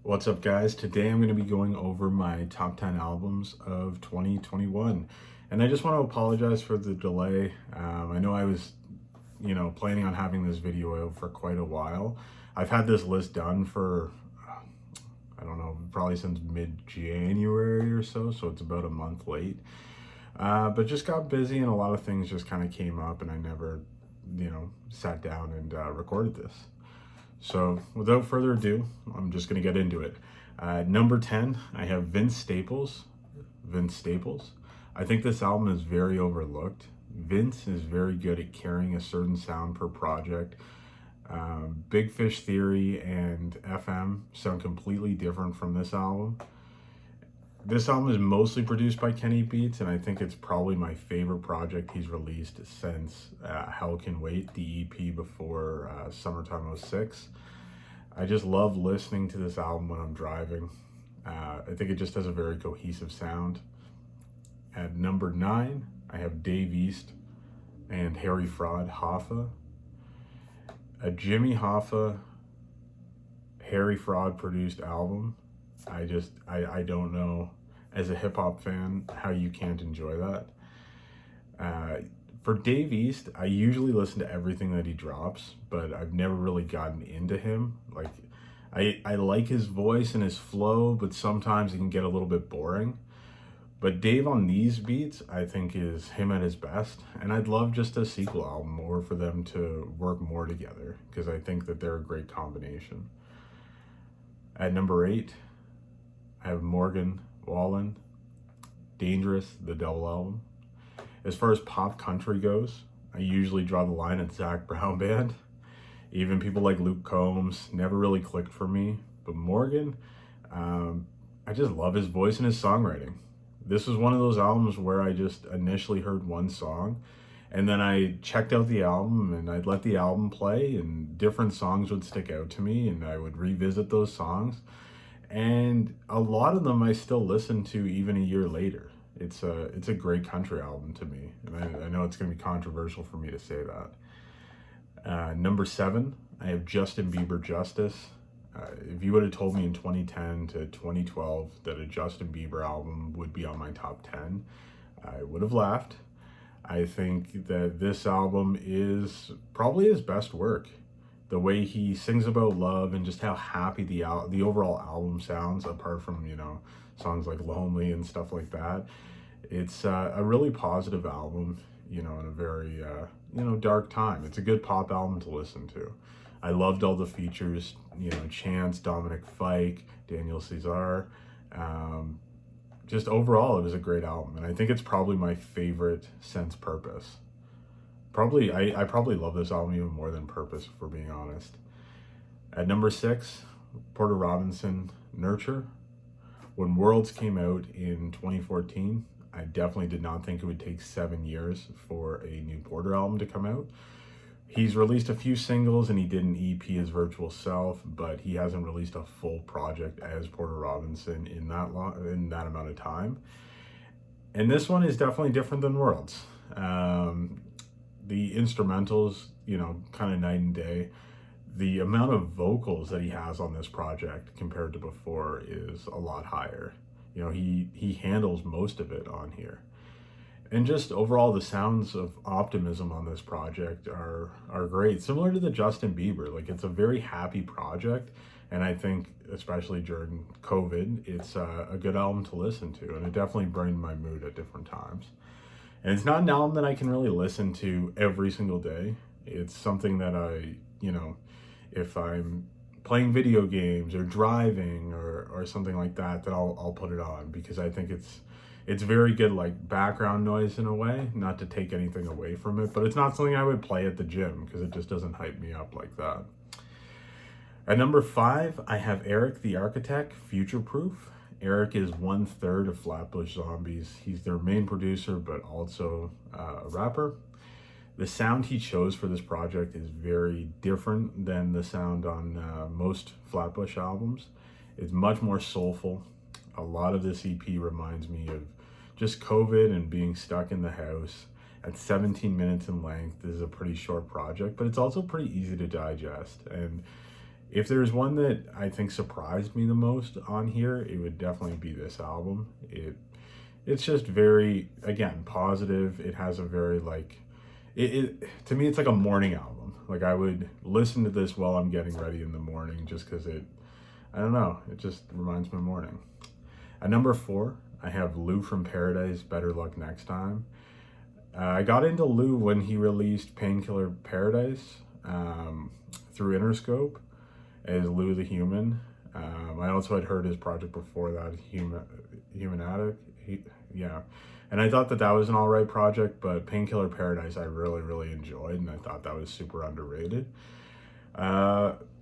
What's up, guys? Today I'm going to be going over my top 10 albums of 2021. And I just want to apologize for the delay. I know I was, planning on having this video out for quite a while. I've had this list done for, I don't know, probably since mid-January or so it's about a month late. But just got busy and a lot of things just kind of came up and I never, sat down and recorded this. So without further ado, I'm just going to get into it. Number 10, I have Vince Staples. Vince Staples. I think this album is very overlooked. Vince is very good at carrying a certain sound per project. Big Fish Theory and FM sound completely different from this album. This album is mostly produced by Kenny Beats, and I think it's probably my favorite project he's released since Hell Can Wait, the EP before Summertime '06. I just love listening to this album when I'm driving. I think it just has a very cohesive sound. At number 9, I have Dave East and Harry Fraud, Hoffa. A Jimmy Hoffa, Harry Fraud produced album. I don't know, as a hip hop fan, how you can't enjoy that. For Dave East, I usually listen to everything that he drops, but I've never really gotten into him. Like, I like his voice and his flow, but sometimes it can get a little bit boring. But Dave on these beats, I think, is him at his best. And I'd love just a sequel album or for them to work more together, because I think that they're a great combination. At number 8, I have Morgan Wallen, Dangerous, the double album. As far as pop country goes, I usually draw the line at Zac Brown Band. Even people like Luke Combs never really clicked for me. But Morgan, I just love his voice and his songwriting. This was one of those albums where I just initially heard one song, and then I checked out the album and I'd let the album play, and different songs would stick out to me, and I would revisit those songs. And a lot of them I still listen to even a year later. It's a great country album to me, and I know it's going to be controversial for me to say that. Number 7, I have Justin Bieber, Justice. If you would have told me in 2010 to 2012 that a Justin Bieber album would be on my top 10, I would have laughed. I think that this album is probably his best work. The way he sings about love and just how happy the overall album sounds, apart from, songs like Lonely and stuff like that. It's a really positive album, in a very, dark time. It's a good pop album to listen to. I loved all the features, Chance, Dominic Fike, Daniel Caesar. Just overall, it was a great album. And I think it's probably my favorite since Purpose. I probably love this album even more than Purpose, if we're being honest. At number 6, Porter Robinson, Nurture. When Worlds came out in 2014, I definitely did not think it would take 7 years for a new Porter album to come out. He's released a few singles and he did an EP as Virtual Self, but he hasn't released a full project as Porter Robinson in that amount of time. And this one is definitely different than Worlds. The instrumentals, kind of night and day. The amount of vocals that he has on this project compared to before is a lot higher. He handles most of it on here. And just overall, the sounds of optimism on this project are great. Similar to the Justin Bieber, like, it's a very happy project. And I think, especially during COVID, it's a good album to listen to. And it definitely brightened my mood at different times. And it's not an album that I can really listen to every single day. It's something that I, if I'm playing video games or driving or something like that, then I'll put it on, because I think it's very good, like, background noise in a way, not to take anything away from it, but it's not something I would play at the gym because it just doesn't hype me up like that. At number 5, I have Eric the Architect, Future Proof. Eric is 1/3 of Flatbush Zombies. He's their main producer, but also a rapper. The sound he chose for this project is very different than the sound on most Flatbush albums. It's much more soulful. A lot of this EP reminds me of just COVID and being stuck in the house. At 17 minutes in length, this is a pretty short project, but it's also pretty easy to digest. And If there's one that I think surprised me the most on here, it would definitely be this album. It's just very, again, positive. It has a very like to me it's like a morning album. Like I would listen to this while I'm getting ready in the morning just because I don't know, it just reminds me of morning. At number 4, I have Lou from Paradise, Better Luck Next Time. I got into Lou when he released Painkiller Paradise through Interscope as Lou the Human. I also had heard his project before that, Human Addict. Yeah. And I thought that that was an all right project, but Painkiller Paradise I really, really enjoyed, and I thought that was super underrated.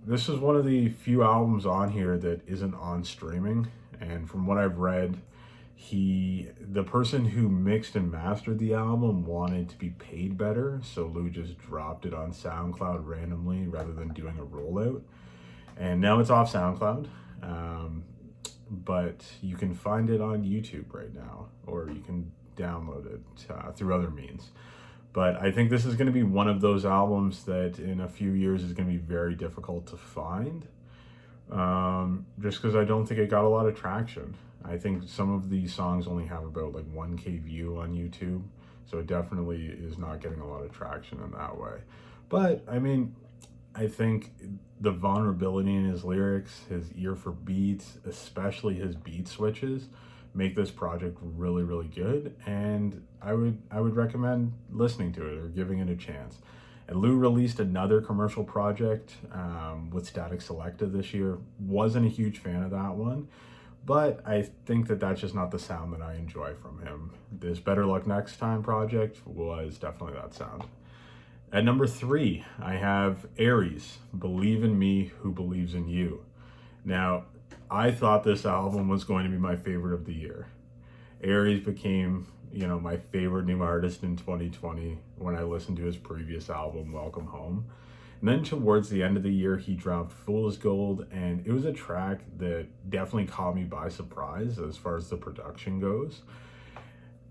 This is one of the few albums on here that isn't on streaming, and from what I've read, the person who mixed and mastered the album wanted to be paid better, so Lou just dropped it on SoundCloud randomly rather than doing a rollout. And now it's off SoundCloud, but you can find it on YouTube right now, or you can download it through other means. But I think this is going to be one of those albums that in a few years is going to be very difficult to find, just because I don't think it got a lot of traction. I think some of these songs only have about like 1K view on YouTube, so it definitely is not getting a lot of traction in that way. But I mean, I think the vulnerability in his lyrics, his ear for beats, especially his beat switches, make this project really, really good, and I would recommend listening to it or giving it a chance. And Lou released another commercial project with Static Selecta this year. Wasn't a huge fan of that one, but I think that that's just not the sound that I enjoy from him. This Better Luck Next Time project was definitely that sound. At number 3, I have Aries, Believe in Me Who Believes in You. Now, I thought this album was going to be my favorite of the year. Aries became, my favorite new artist in 2020 when I listened to his previous album, Welcome Home. And then towards the end of the year, he dropped Fool's Gold, and it was a track that definitely caught me by surprise as far as the production goes.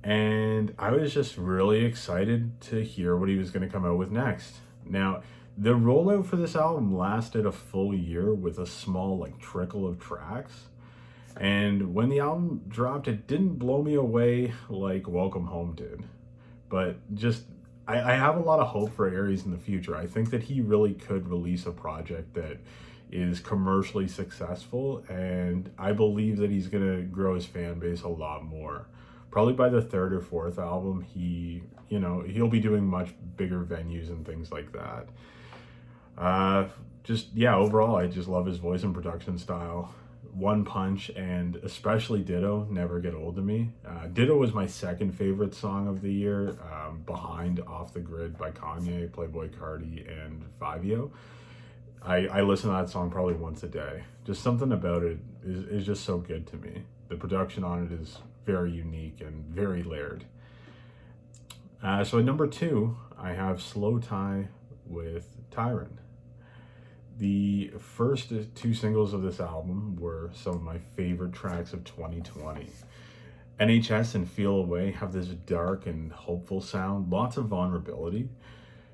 And I was just really excited to hear what he was going to come out with next. Now, the rollout for this album lasted a full year with a small trickle of tracks. And when the album dropped, it didn't blow me away like Welcome Home did. But just, I have a lot of hope for Aries in the future. I think that he really could release a project that is commercially successful, and I believe that he's going to grow his fan base a lot more. Probably by the 3rd or 4th album, he'll be doing much bigger venues and things like that. Overall, I just love his voice and production style. One Punch and especially Ditto never get old to me. Ditto was my second favorite song of the year, behind Off the Grid by Kanye, Playboi Carti, and Fivio. I listen to that song probably once a day. Just something about it is just so good to me. The production on it is very unique and very layered. So at number 2, I have Slowthai with Tyron. The first 2 singles of this album were some of my favorite tracks of 2020. NHS and Feel Away have this dark and hopeful sound, lots of vulnerability.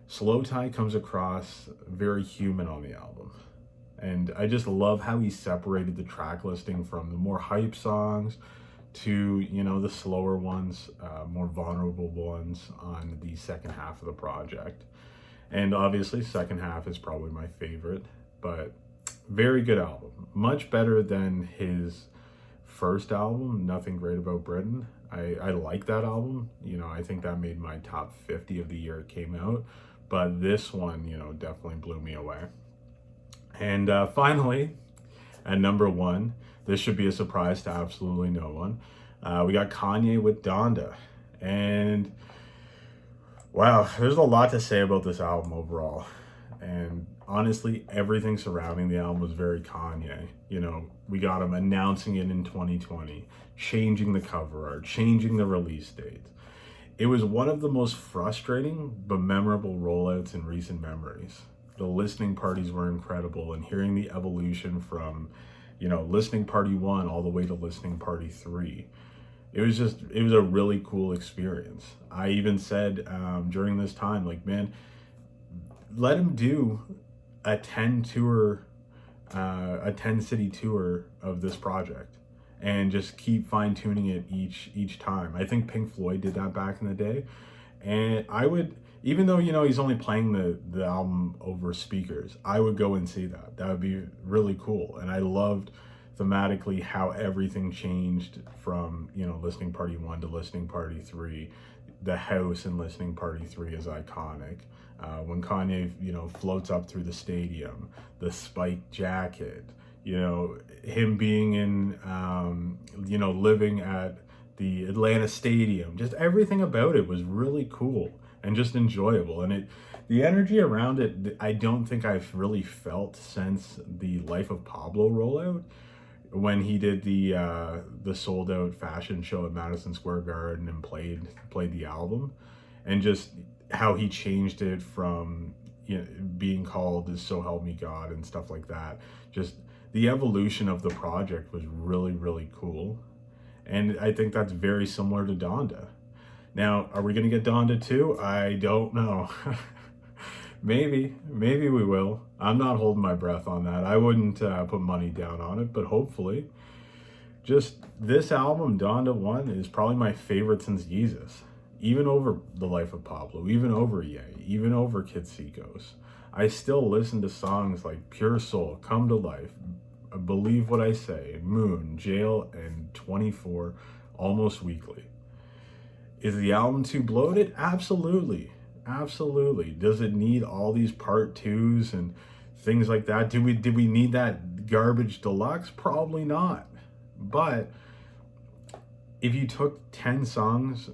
Slowthai comes across very human on the album. And I just love how he separated the track listing from the more hype songs to, the slower ones, more vulnerable ones on the second half of the project. And obviously, second half is probably my favorite, but very good album. Much better than his first album, Nothing Great About Britain. I like that album. I think that made my top 50 of the year it came out. But this one, definitely blew me away. And finally, at number 1, this should be a surprise to absolutely no one. We got Kanye with Donda. And wow, there's a lot to say about this album overall. And honestly, everything surrounding the album was very Kanye. We got him announcing it in 2020, changing the cover art, changing the release date. It was one of the most frustrating but memorable rollouts in recent memories. The listening parties were incredible, and hearing the evolution from, listening party 1 all the way to listening party 3. It was a really cool experience. I even said during this time, man, let him do a 10 tour a 10-city tour of this project and just keep fine-tuning it each time. I think Pink Floyd did that back in the day, and I would, even though he's only playing the album over speakers, I would go and see that. That would be really cool. And I loved thematically how everything changed from Listening Party 1 to Listening Party 3. The house in Listening Party 3 is iconic. When Kanye floats up through the stadium, the spiked jacket, him being in living at the Atlanta Stadium, just everything about it was really cool and just enjoyable. And the energy around it, I don't think I've really felt since the Life of Pablo rollout, when he did the sold out fashion show at Madison Square Garden and played the album, and just how he changed it from being called as So Help Me God and stuff like that. Just the evolution of the project was really, really cool. And I think that's very similar to Donda. Now, are we going to get Donda 2? I don't know. Maybe we will. I'm not holding my breath on that. I wouldn't put money down on it, but hopefully. Just this album, Donda 1, is probably my favorite since Yeezus. Even over The Life of Pablo, even over Ye, even over Kitsykos. I still listen to songs like Pure Soul, Come to Life, Believe What I Say, Moon, Jail, and 24 almost weekly. Is the album too bloated? Absolutely. Absolutely. Does it need all these part twos and things like that? Did we need that garbage deluxe? Probably not. But if you took 10 songs,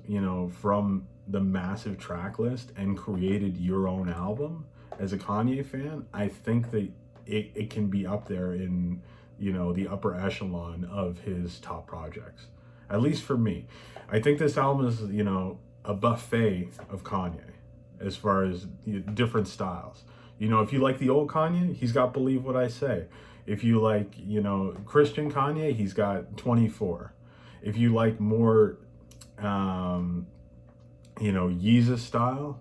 from the massive track list and created your own album as a Kanye fan, I think that it can be up there in, the upper echelon of his top projects. At least for me. I think this album is, a buffet of Kanye as far as different styles. If you like the old Kanye, he's got Believe What I Say. If you like, Christian Kanye, he's got 24. If you like more, Yeezus style,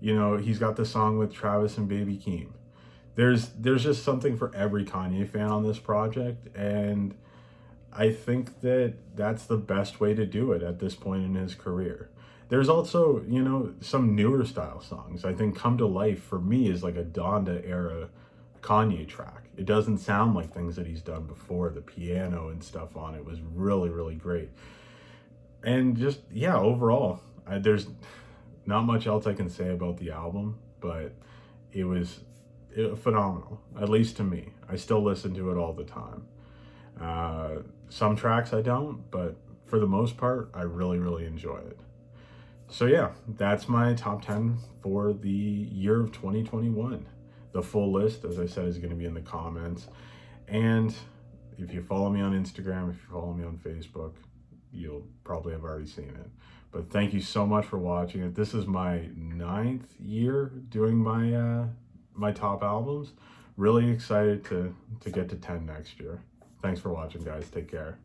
he's got the song with Travis and Baby Keem. There's just something for every Kanye fan on this project, and I think that that's the best way to do it at this point in his career. There's also, some newer style songs. I think Come to Life for me is like a Donda era Kanye track. It doesn't sound like things that he's done before. The piano and stuff on it was really, really great. And just, overall, there's not much else I can say about the album, but it was phenomenal, at least to me. I still listen to it all the time. Some tracks I don't, but for the most part, I really, really enjoy it. So that's my top 10 for the year of 2021. The full list, as I said, is going to be in the comments. And if you follow me on Instagram, if you follow me on Facebook, you'll probably have already seen it. But thank you so much for watching it. This is my 9th year doing my top albums. Really excited to get to 10 next year. Thanks for watching, guys. Take care.